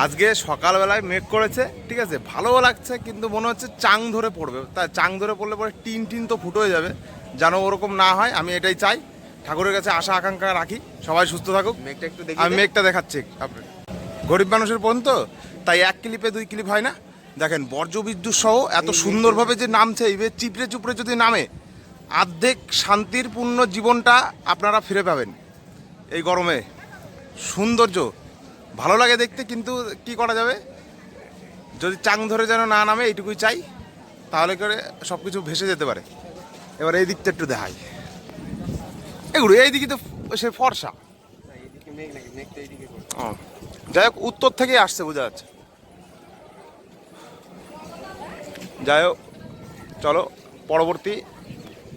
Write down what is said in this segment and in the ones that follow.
আজকে সকালবেলায় মেঘ করেছে, ঠিক আছে, ভালোও লাগছে, কিন্তু মনে হচ্ছে চাং ধরে পড়বে। তাই চাং ধরে পড়লে পরে টিন টিন তো ফুটো হয়ে যাবে, যেন ওরকম না হয়। আমি এটাই চাই, ঠাকুরের কাছে আশা আকাঙ্ক্ষা রাখি সবাই সুস্থ থাকুক। মেঘটা একটু দেখি, আমি মেঘটা দেখাচ্ছি আপনার, গরিব মানুষের ফোন তো, তাই এক ক্লিপে দুই ক্লিপ হয় না। দেখেন বর্জ্য বিদ্যুৎ সহ এত সুন্দরভাবে যে নামছে, এইভাবে চিপড়ে চুপড়ে যদি নামে, অর্ধেক শান্তির পূর্ণ জীবনটা আপনারা ফিরে পাবেন। এই গরমে সৌন্দর্য ভালো লাগে দেখতে, কিন্তু কি করা যাবে, যদি চাং ধরে যেন না নামে এইটুকুই চাই, তাহলে করে সব কিছু ভেসে যেতে পারে। এবার এই দিকটা একটু দেখাই, এগুলো এই দিকে তো সে ফর্সা। ও যাই হোক, উত্তর থেকেই আসছে বোঝা যাচ্ছে। যাই হোক, চলো পরবর্তী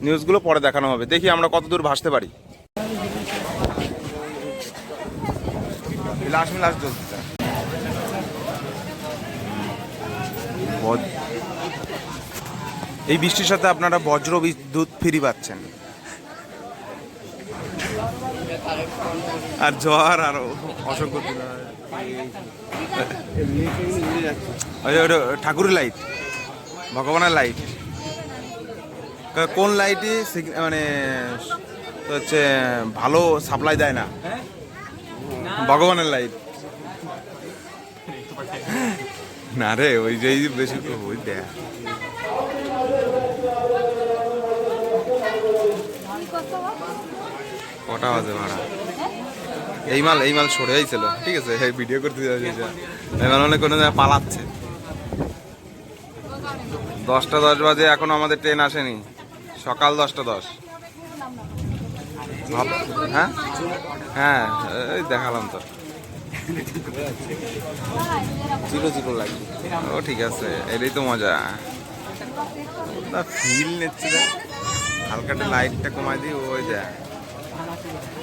নিউজগুলো পরে দেখানো হবে, দেখি আমরা কত দূর ভাসতে পারি। লাশ চলছে। এই বৃষ্টির সাথে আপনারা বজ্র বিদ্যুৎ ফ্রি পাচ্ছেন, আর ঝড় আরো অসংখ্য। ঠাকুরের লাইট, ভগবানের লাইট, কোন লাইটই মানে হচ্ছে ভালো সাপ্লাই দেয় না, ভগবানের লাইট না রে, ওই যে বেশি ওই দেয়। কটা বাজে ভাড়া? এই মাল সরে আইছিল, ঠিক আছে, ভিডিও করতে এই মাল মানে কোনো জায়গায় পালাচ্ছে। 10টা 10 বাজে, এখনো আমাদের ট্রেন আসেনি, সকাল 10টা 10। হ্যাঁ হ্যাঁ, এই দেখালাম তো, জিরো লাগছে। ও ঠিক আছে, এটাই তো মজা, ফিল নিচ্ছে। হালকা লাইটটা কমাই দিই, ওই দেখ,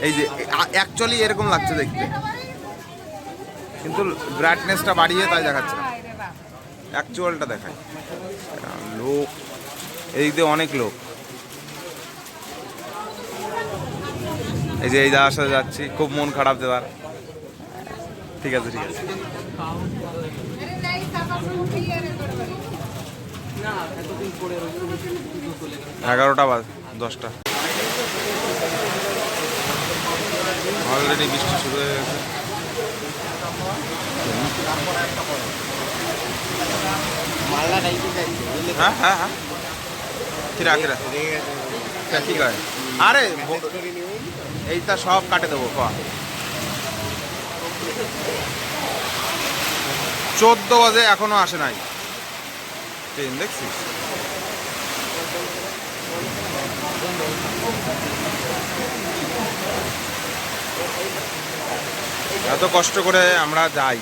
এই যে অ্যাকচুয়ালি এরকম লাগছে দেখতে, কিন্তু ব্রাইটনেসটা বাড়িয়ে তাই দেখাচ্ছে না, অ্যাকচুয়ালটা দেখায়। লোক এই দিয়ে অনেক লোক, এই যে এই যাওয়ার সাথে যাচ্ছি, খুব মন খারাপ দেওয়ার। ঠিক আছে 11টা বাজ 10টা অলরেডি বৃষ্টি শুরু হয়ে গেছে। হ্যাঁ হ্যাঁ হ্যাঁ, কিরা ঠিক আছে। আরে এইটা সব কাটে দেবো। 14 বাজে এখনো আসে নাই ট্রেন, দেখছিস? এত কষ্ট করে আমরা যাই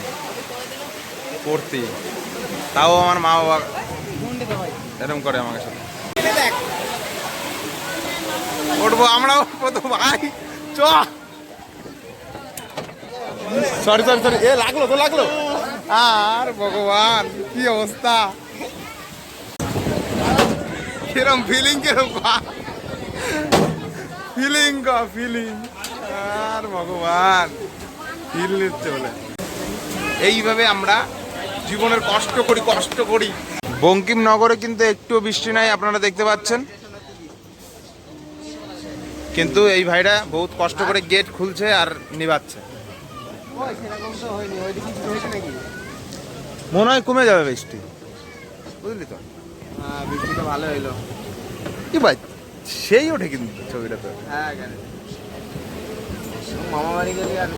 পড়তে, তাও আমার মা বাবা এরকম করে আমাকে সাথে। উঠবো আমরাও প্রথম, ভাই চ, সরি, এ লাগলো। আর ভগবান, কি অবস্থা, কিরম ফিলিং, ফিলিং, আর ভগবান ফিল নিচ্ছে বলে। এইভাবে আমরা জীবনের কষ্ট করি। বঙ্কিমনগরে কিন্তু একটু বৃষ্টি নাই, আপনারা দেখতে পাচ্ছেন, কিন্তু এই ভাইরা বহুত কষ্ট করে গেট খুলছে আর নিভাচ্ছে। মনে হয় কমে যাবে বৃষ্টি, বুঝলি তো? বৃষ্টিটা ভালো হইলো, কি ভাই, সেই ওঠে কিন্তু ছবিটা তো। হ্যাঁ, মামা বাড়ি গেলে আর